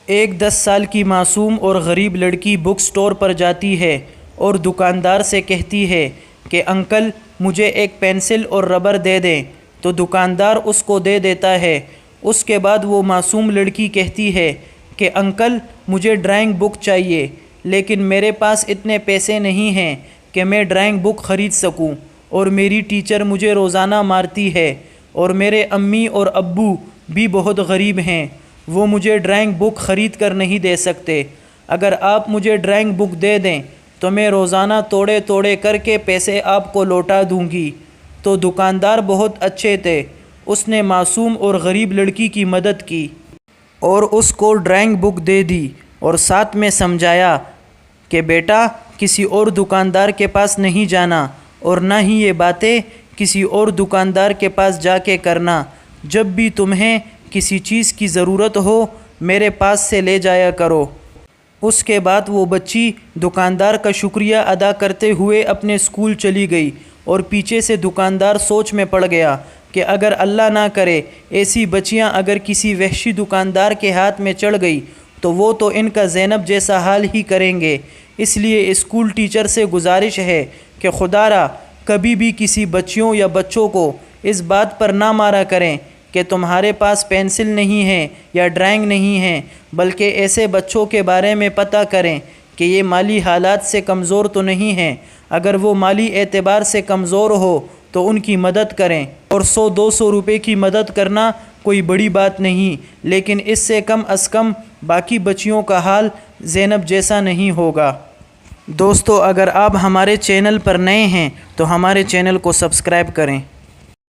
ایک 10 سال کی معصوم اور غریب لڑکی بک سٹور پر جاتی ہے اور دکاندار سے کہتی ہے کہ انکل مجھے ایک پینسل اور ربر دے دیں، تو دکاندار اس کو دے دیتا ہے۔ اس کے بعد وہ معصوم لڑکی کہتی ہے کہ انکل مجھے ڈرائنگ بک چاہیے، لیکن میرے پاس اتنے پیسے نہیں ہیں کہ میں ڈرائنگ بک خرید سکوں، اور میری ٹیچر مجھے روزانہ مارتی ہے، اور میرے امی اور ابو بھی بہت غریب ہیں، وہ مجھے ڈرائنگ بک خرید کر نہیں دے سکتے۔ اگر آپ مجھے ڈرائنگ بک دے دیں تو میں روزانہ توڑے توڑے کر کے پیسے آپ کو لوٹا دوں گی۔ تو دکاندار بہت اچھے تھے، اس نے معصوم اور غریب لڑکی کی مدد کی اور اس کو ڈرائنگ بک دے دی، اور ساتھ میں سمجھایا کہ بیٹا کسی اور دکاندار کے پاس نہیں جانا، اور نہ ہی یہ باتیں کسی اور دکاندار کے پاس جا کے کرنا۔ جب بھی تمہیں کسی چیز کی ضرورت ہو میرے پاس سے لے جایا کرو۔ اس کے بعد وہ بچی دکاندار کا شکریہ ادا کرتے ہوئے اپنے اسکول چلی گئی، اور پیچھے سے دکاندار سوچ میں پڑ گیا کہ اگر اللہ نہ کرے ایسی بچیاں اگر کسی وحشی دکاندار کے ہاتھ میں چڑھ گئی تو وہ تو ان کا زینب جیسا حال ہی کریں گے۔ اس لیے اسکول ٹیچر سے گزارش ہے کہ خدا را کبھی بھی کسی بچیوں یا بچوں کو اس بات پر نہ مارا کریں کہ تمہارے پاس پینسل نہیں ہے یا ڈرائنگ نہیں ہے، بلکہ ایسے بچوں کے بارے میں پتہ کریں کہ یہ مالی حالات سے کمزور تو نہیں ہیں۔ اگر وہ مالی اعتبار سے کمزور ہو تو ان کی مدد کریں، اور 100-200 روپے کی مدد کرنا کوئی بڑی بات نہیں، لیکن اس سے کم از کم باقی بچیوں کا حال زینب جیسا نہیں ہوگا۔ دوستو اگر آپ ہمارے چینل پر نئے ہیں تو ہمارے چینل کو سبسکرائب کریں۔